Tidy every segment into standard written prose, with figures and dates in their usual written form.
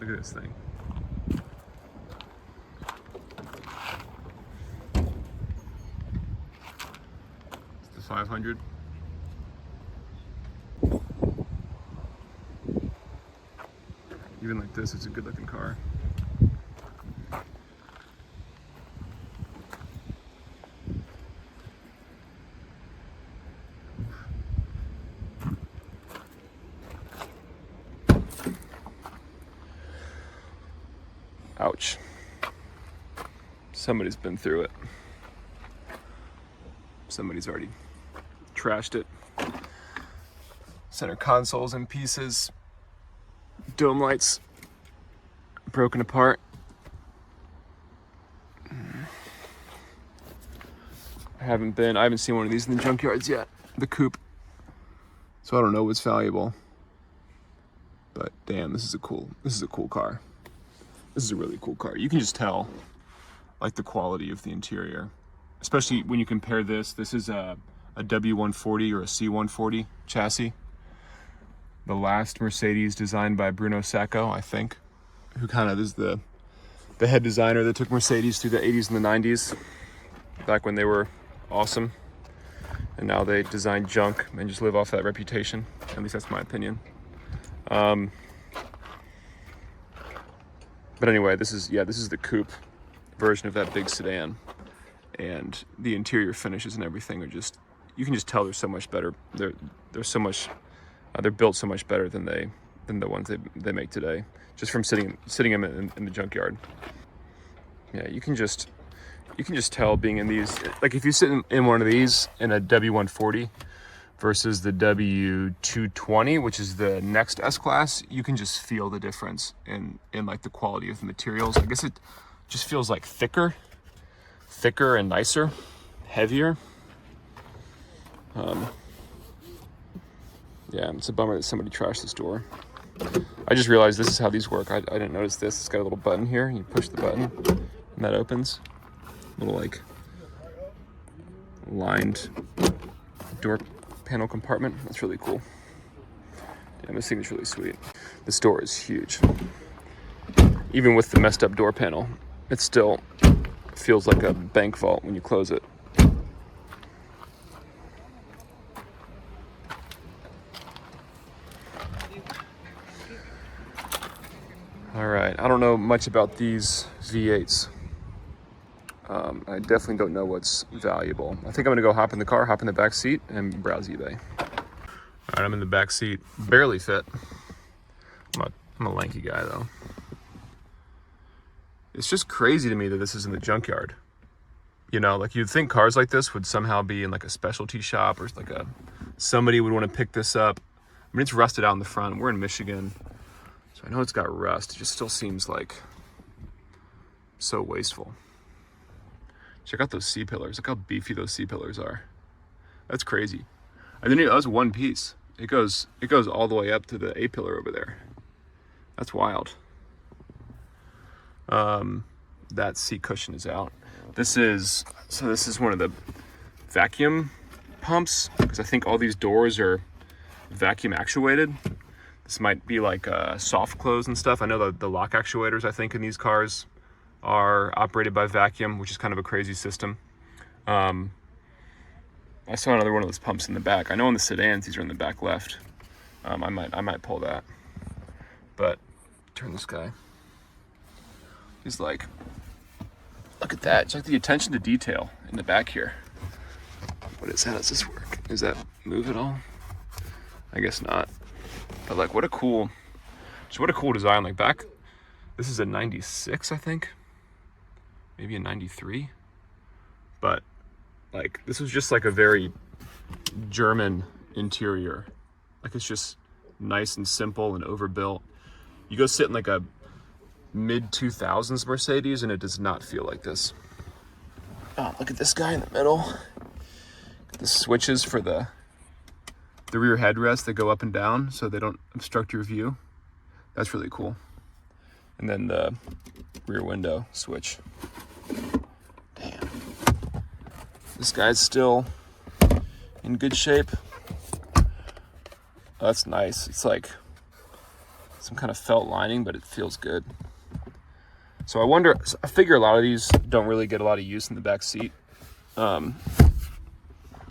Look at this thing. It's the 500. Even like this, it's a good looking car. Ouch. Somebody's been through it. Somebody's already trashed it. Center console's in pieces. Dome lights broken apart. I haven't seen one of these in the junkyards yet. The coupe. So I don't know what's valuable. But damn, this is a cool car. This is a really cool car. You can just tell like the quality of the interior, especially when you compare this. This is a W140 or a C140 chassis. The last Mercedes designed by Bruno Sacco, I think, who kind of is the head designer that took Mercedes through the 80s and the 90s, back when they were awesome. And now they design junk and just live off that reputation. At least that's my opinion. But anyway, this is the coupe version of that big sedan, and the interior finishes and everything are just, you can just tell they're so much better. They're built so much better than the ones they make today, just from sitting them in the junkyard. Yeah, you can just tell being in these, like if you sit in one of these in a W140 versus the W220, which is the next S-Class, you can just feel the difference in like the quality of the materials. I guess it just feels like thicker and nicer, heavier. Yeah, it's a bummer that somebody trashed this door. I just realized this is how these work. I didn't notice this. It's got a little button here. You push the button and that opens. Little like lined door panel compartment. That's really cool. Yeah, this thing is really sweet. This door is huge. Even with the messed up door panel, it still feels like a bank vault when you close it. All right, I don't know much about these V8s. I definitely don't know what's valuable. I think I'm gonna go hop in the car, hop in the back seat, and browse eBay. All right, I'm in the back seat, barely fit. I'm a lanky guy though. It's just crazy to me that this is in the junkyard. You know, like you'd think cars like this would somehow be in like a specialty shop, or like somebody would want to pick this up. I mean, it's rusted out in the front. We're in Michigan, so I know it's got rust. It just still seems like so wasteful. Check out those C-pillars. Look how beefy those C-pillars are. That's crazy. I didn't even, that was one piece. It goes all the way up to the A-pillar over there. That's wild. That seat cushion is out. This is one of the vacuum pumps, because I think all these doors are vacuum actuated. This might be like soft close and stuff. I know the lock actuators, I think, in these cars are operated by vacuum, which is kind of a crazy system. I saw another one of those pumps in the back. I know in the sedans, these are in the back left. I might pull that. But turn this guy. He's like, look at that. Check the attention to detail in the back here. How does this work? Does that move at all? I guess not. But like, what a cool design. Like back, this is a 96, I think. Maybe a 93. But like, this was just like a very German interior. Like, it's just nice and simple and overbuilt. You go sit in like a mid-2000s Mercedes and it does not feel like this. Oh, look at this guy in the middle. The switches for the rear headrest that go up and down so they don't obstruct your view. That's really cool. And then the rear window switch. Damn. This guy's still in good shape. Oh, that's nice. It's like some kind of felt lining, but it feels good. So I figure a lot of these don't really get a lot of use in the back seat.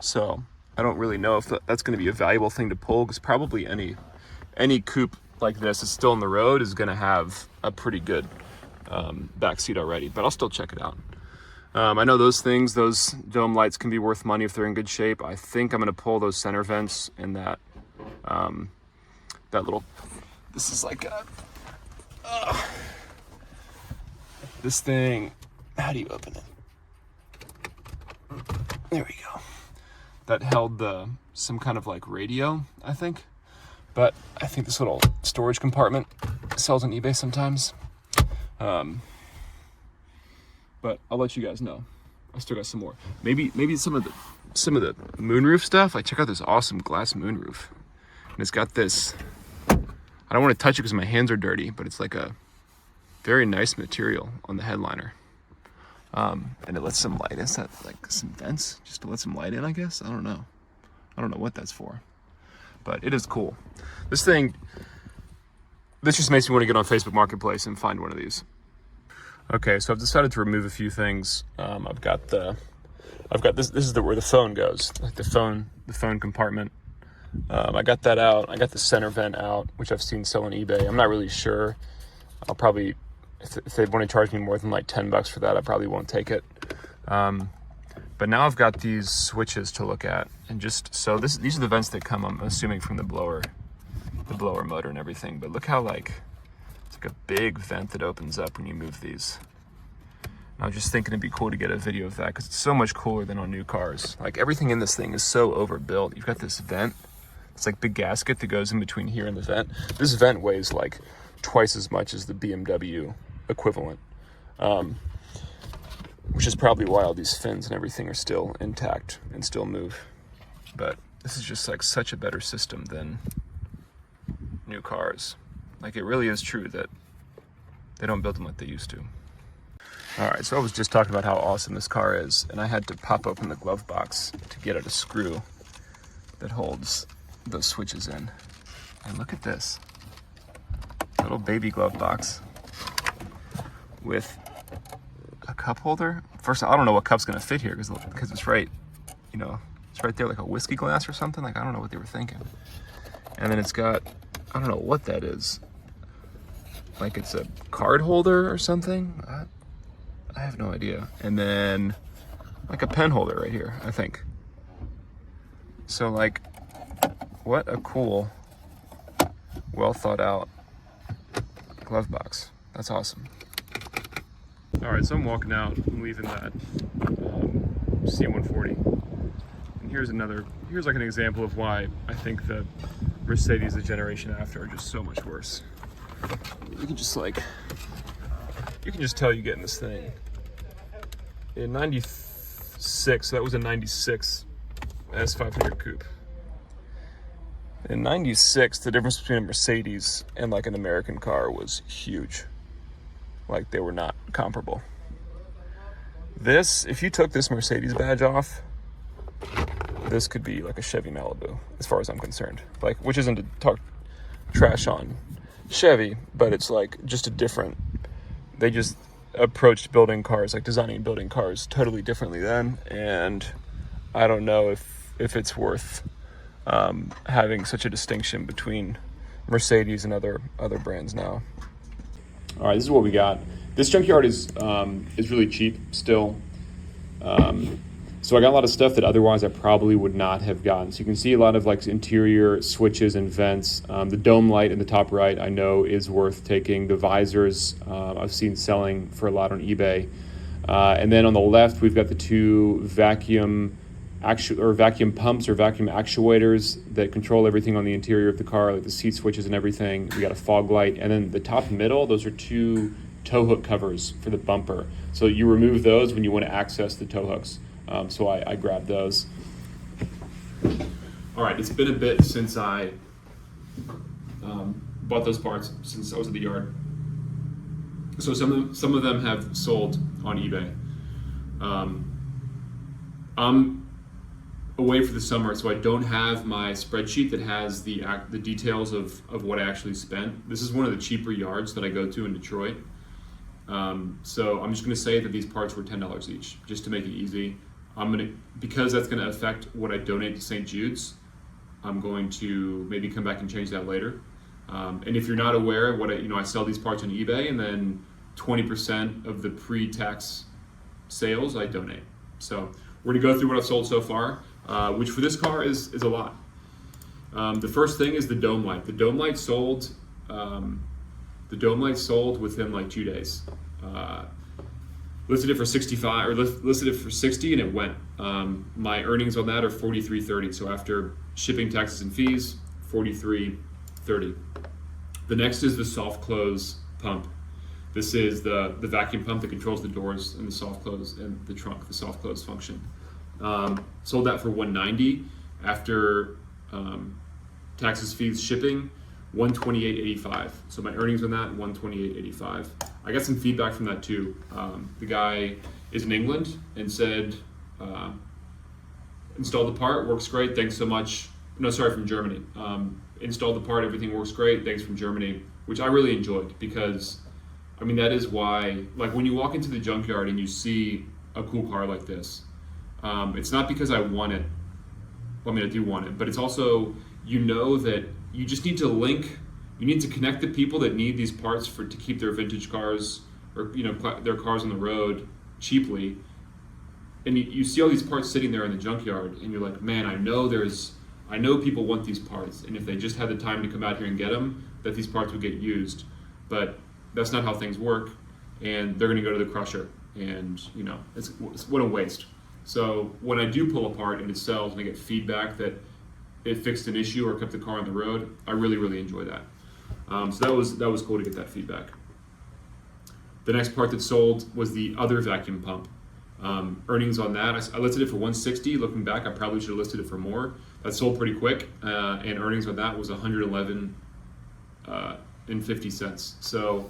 So I don't really know if that's going to be a valuable thing to pull, because probably any coupe like this is still on the road is going to have a pretty good back seat already, but I'll still check it out. I know those dome lights can be worth money if they're in good shape. I think I'm going to pull those center vents and that little, this is like this thing, how do you open it? There we go. That held some kind of like radio, I think. But I think this little storage compartment sells on eBay sometimes. But I'll let you guys know. I still got some more. Maybe some of the moonroof stuff. Like, check out this awesome glass moonroof. And it's got this, I don't want to touch it because my hands are dirty, but it's like a very nice material on the headliner. And it lets some light in. Is that like some vents? Just to let some light in, I guess? I don't know what that's for. But it is cool. This just makes me want to get on Facebook Marketplace and find one of these. Okay, so I've decided to remove a few things. I've got this is where the phone goes, like the phone compartment. I got that out. I got the center vent out, which I've seen sell on eBay. I'm not really sure. I'll probably, if they want to charge me more than like $10 for that, I probably won't take it. But now I've got these switches to look at, and so these are the vents that come, I'm assuming, from the blower motor and everything. But look how it's like a big vent that opens up when you move these. And I was just thinking it'd be cool to get a video of that, because it's so much cooler than on new cars. Like, everything in this thing is so overbuilt. You've got this vent. It's like big gasket that goes in between here and the vent. This vent weighs like twice as much as the BMW equivalent. Which is probably why all these fins and everything are still intact and still move. But this is just like such a better system than new cars. Like, it really is true that they don't build them like they used to. All right, so I was just talking about how awesome this car is, and I had to pop open the glove box to get at a screw that holds those switches in. And look at this little baby glove box with a cup holder. First, I don't know what cup's gonna fit here because it's right, it's right there, like a whiskey glass or something. Like, I don't know what they were thinking. And then it's got, I don't know what that is. Like, it's a card holder or something. I have no idea. And then like a pen holder right here, I think. So, like, what a cool, well thought out glove box. That's awesome. All right, so I'm walking out. I'm leaving that C140. And here's like an example of why I think the Mercedes the generation after are just so much worse. You can just tell you get in this thing. In 96, so that was a 96 S500 coupe. In 96, the difference between a Mercedes and like an American car was huge. Like, they were not comparable. This, if you took this Mercedes badge off, this could be like a Chevy Malibu, as far as I'm concerned. Like, which isn't to talk trash on Chevy, but it's like just they just approached building cars, like designing and building cars, totally differently then. And I don't know if it's worth having such a distinction between Mercedes and other brands now. All right, this is what we got. This Junkyard is really cheap still. So I got a lot of stuff that otherwise I probably would not have gotten. So you can see a lot of like interior switches and vents. The dome light in the top right I know is worth taking. The visors I've seen selling for a lot on eBay. And then on the left we've got the two vacuum pumps or vacuum actuators that control everything on the interior of the car, like the seat switches and everything. We got a fog light, and then the top middle, those are two tow hook covers for the bumper. So you remove those when you want to access the tow hooks. So I grabbed those. All right, it's been a bit since I bought those parts, since I was at the yard. So some of them have sold on eBay. I'm away for the summer, so I don't have my spreadsheet that has the details of what I actually spent. This is one of the cheaper yards that I go to in Detroit. So I'm just going to say that these parts were $10 each, just to make it easy. Because that's going to affect what I donate to St. Jude's, I'm going to maybe come back and change that later. And if you're not aware, I sell these parts on eBay, and then 20% of the pre-tax sales I donate. So we're gonna go through what I've sold so far, which for this car is a lot. The first thing is the dome light. The dome light sold. Within like 2 days. Listed it for 65, or listed it for 60, and it went. My earnings on that are $43.30. So after shipping, taxes, and fees, $43.30. The next is the soft close pump. This is the vacuum pump that controls the doors and the soft close and the trunk, the soft close function. Sold that for $190. After taxes, fees, shipping, $128.85. So my earnings on that, $128.85. I got some feedback from that too. The guy is in England and said, installed the part, works great, thanks so much. No, sorry, from Germany. Installed the part, everything works great, thanks from Germany, which I really enjoyed, because that is why, like, when you walk into the junkyard and you see a cool car like this, it's not because I want it. I do want it, but it's also, that you just need to you need to connect the people that need these parts to keep their vintage cars or their cars on the road cheaply. And you see all these parts sitting there in the junkyard, and you're like, man, I know people want these parts, and if they just had the time to come out here and get them, that these parts would get used. But that's not how things work, and they're going to go to the crusher, and it's what a waste. So when I do pull apart and it sells, and I get feedback that it fixed an issue or kept the car on the road, I really, really enjoy that. So that was cool to get that feedback. The next part that sold was the other vacuum pump. Earnings on that, I listed it for $160. Looking back, I probably should have listed it for more. That sold pretty quick, and earnings on that was $111.50. So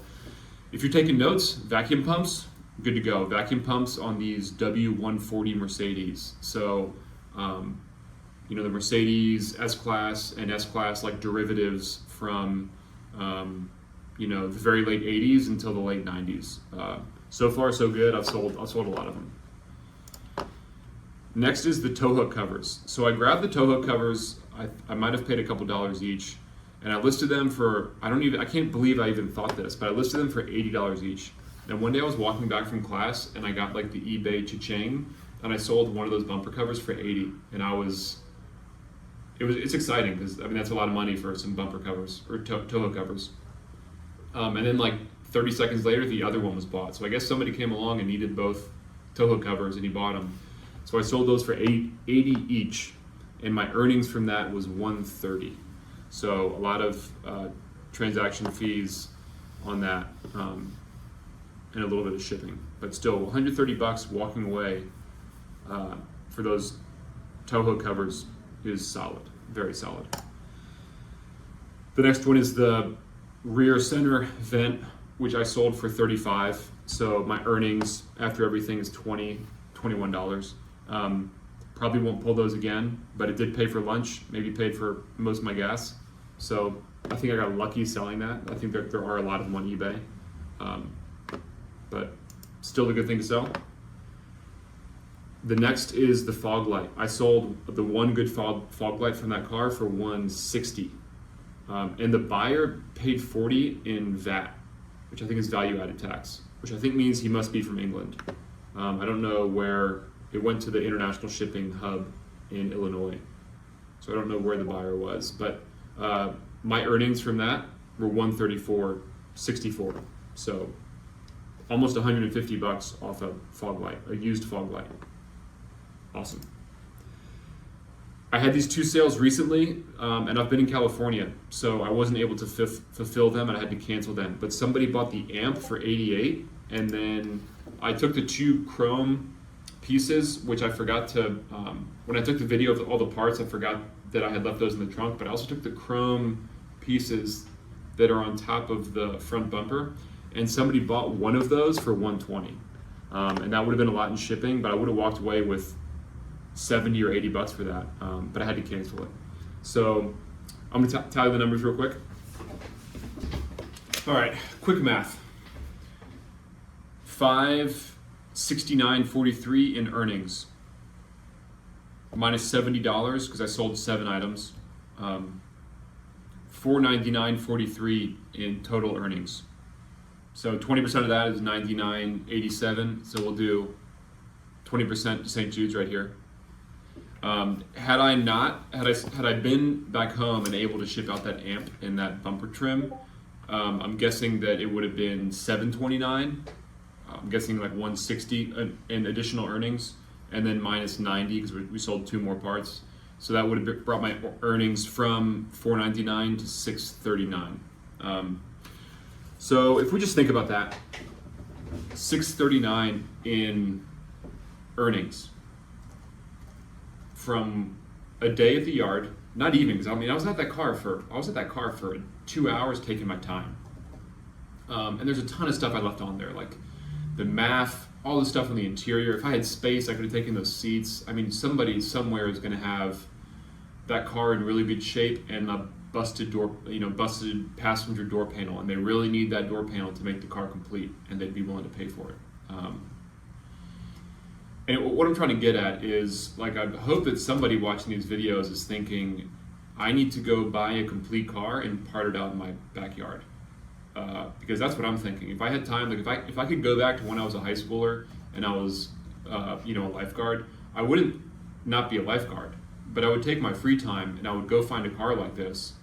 if you're taking notes, vacuum pumps, good to go. Vacuum pumps on these W140 Mercedes. So the Mercedes S-Class and S-Class, like derivatives from the very late 80s until the late 90s. So far so good. I've sold a lot of them. Next is the tow hook covers. So I grabbed the tow hook covers. I might have paid a couple dollars each, and I listed them for, I can't believe I even thought this, but I listed them for $80 each. And one day I was walking back from class, and I got like the eBay cha-ching, and I sold one of those bumper covers for $80, and it's exciting, because that's a lot of money for some bumper covers or tow hook covers. And then like 30 seconds later, the other one was bought. So I guess somebody came along and needed both tow hook covers, and he bought them. So I sold those for $80 each, and my earnings from that was $130. So a lot of transaction fees on that, and a little bit of shipping, but still $130 walking away for those tow hook covers is solid, very solid. The next one is the rear center vent, which I sold for $35. So my earnings after everything is $21. Probably won't pull those again, but it did pay for lunch, maybe paid for most of my gas. So I think I got lucky selling that. I think there are a lot of them on eBay, but still a good thing to sell. The next is the fog light. I sold the one good fog light from that car for $160. And the buyer paid $40 in VAT, which I think is value-added tax, which I think means he must be from England. I don't know where it went to. The international shipping hub in Illinois, so I don't know where the buyer was. But my earnings from that were $134.64, so almost $150 off a fog light, a used fog light. Awesome. I had these two sales recently, and I've been in California, so I wasn't able to fulfill them, and I had to cancel them. But somebody bought the amp for $88, and then I took the two chrome pieces, which I forgot to, when I took the video of all the parts, I forgot that I had left those in the trunk, but I also took the chrome pieces that are on top of the front bumper, and somebody bought one of those for $120. And that would have been a lot in shipping, but I would have walked away with 70 or 80 bucks for that, but I had to cancel it. So I'm gonna tally the numbers real quick. All right, quick math. $569.43 in earnings, minus $70 because I sold 7 items. $499.43 in total earnings. So 20% of that is $99.87. So we'll do 20% to St. Jude's right here. Had I been back home and able to ship out that amp and that bumper trim, I'm guessing that it would have been $729. I'm guessing like $160 in additional earnings, and then minus $90 because we sold 2 more parts. So that would have brought my earnings from $499 to $639. So if we just think about that, $639 in earnings from a day at the yard, not even, because I was at that car for 2 hours taking my time. And there's a ton of stuff I left on there, like the math, all the stuff on the interior. If I had space, I could have taken those seats. I mean, somebody somewhere is going to have that car in really good shape and a busted passenger door panel, and they really need that door panel to make the car complete, and they'd be willing to pay for it. And what I'm trying to get at is, like, I hope that somebody watching these videos is thinking, I need to go buy a complete car and part it out in my backyard. Because that's what I'm thinking. If I had time, like if I could go back to when I was a high schooler and I was, a lifeguard, I wouldn't not be a lifeguard, but I would take my free time and I would go find a car like this,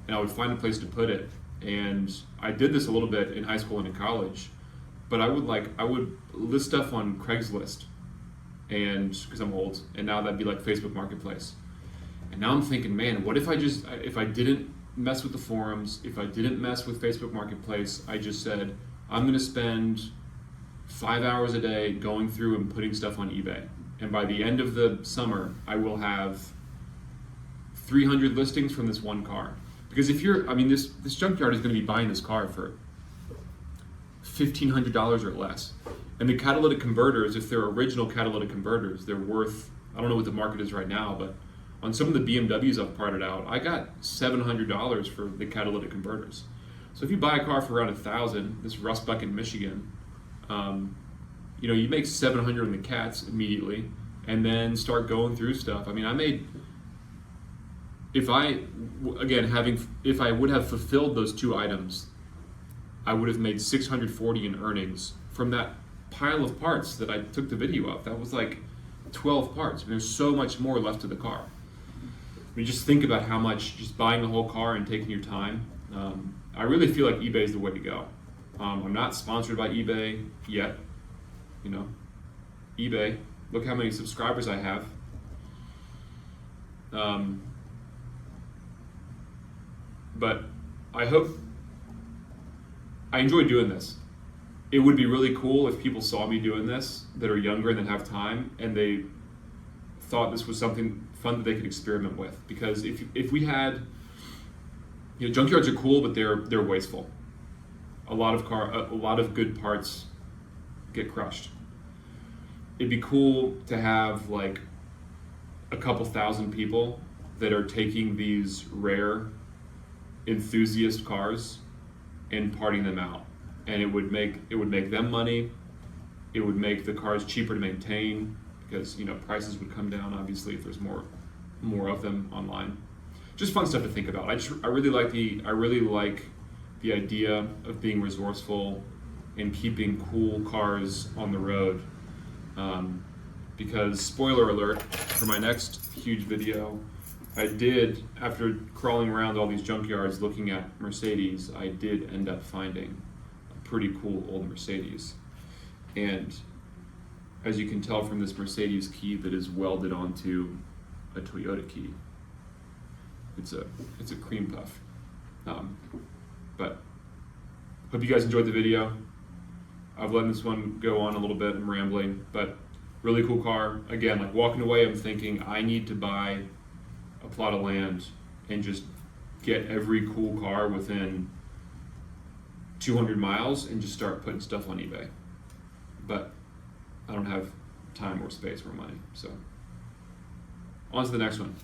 and I would find a place to put it. And I did this a little bit in high school and in college, but I would list stuff on Craigslist, and because I'm old, and now that'd be like Facebook Marketplace. And now I'm thinking, man, what if I didn't mess with the forums, if I didn't mess with Facebook Marketplace, I just said, I'm going to spend 5 hours a day going through and putting stuff on eBay. And by the end of the summer, I will have 300 listings from this one car. Because this junkyard is going to be buying this car for $1,500 or less. And the catalytic converters, if they're original catalytic converters, they're worth, I don't know what the market is right now, but on some of the BMWs I've parted out, I got $700 for the catalytic converters. So if you buy a car for around $1,000, this Rust Bucket, Michigan, you make $700 in the cats immediately, and then start going through stuff. I mean, I made, if I would have fulfilled those 2 items, I would have made $640 in earnings from that pile of parts that I took the video of. That was like 12 parts. There's so much more left to the car. Just think about how much just buying the whole car and taking your time. I really feel like eBay is the way to go. I'm not sponsored by eBay yet. eBay, look how many subscribers I have. But I enjoy doing this. It would be really cool if people saw me doing this that are younger and that have time, and they thought this was something fun that they could experiment with. Because if we had, junkyards are cool, but they're wasteful. A lot of good parts get crushed. It'd be cool to have like a couple thousand people that are taking these rare enthusiast cars and parting them out, and it would make them money. It would make the cars cheaper to maintain because prices would come down obviously if there's more of them online. Just fun stuff to think about. I really like the idea of being resourceful and keeping cool cars on the road. Because spoiler alert, for my next huge video, I did, after crawling around all these junkyards looking at Mercedes, I did end up finding a pretty cool old Mercedes. And as you can tell from this Mercedes key that is welded onto a Toyota key, it's a cream puff. But hope you guys enjoyed the video. I've let this one go on a little bit, I'm rambling, but really cool car. Again, like walking away, I'm thinking I need to buy a plot of land and just get every cool car within 200 miles and just start putting stuff on eBay. But I don't have time or space or money, so On to the next one.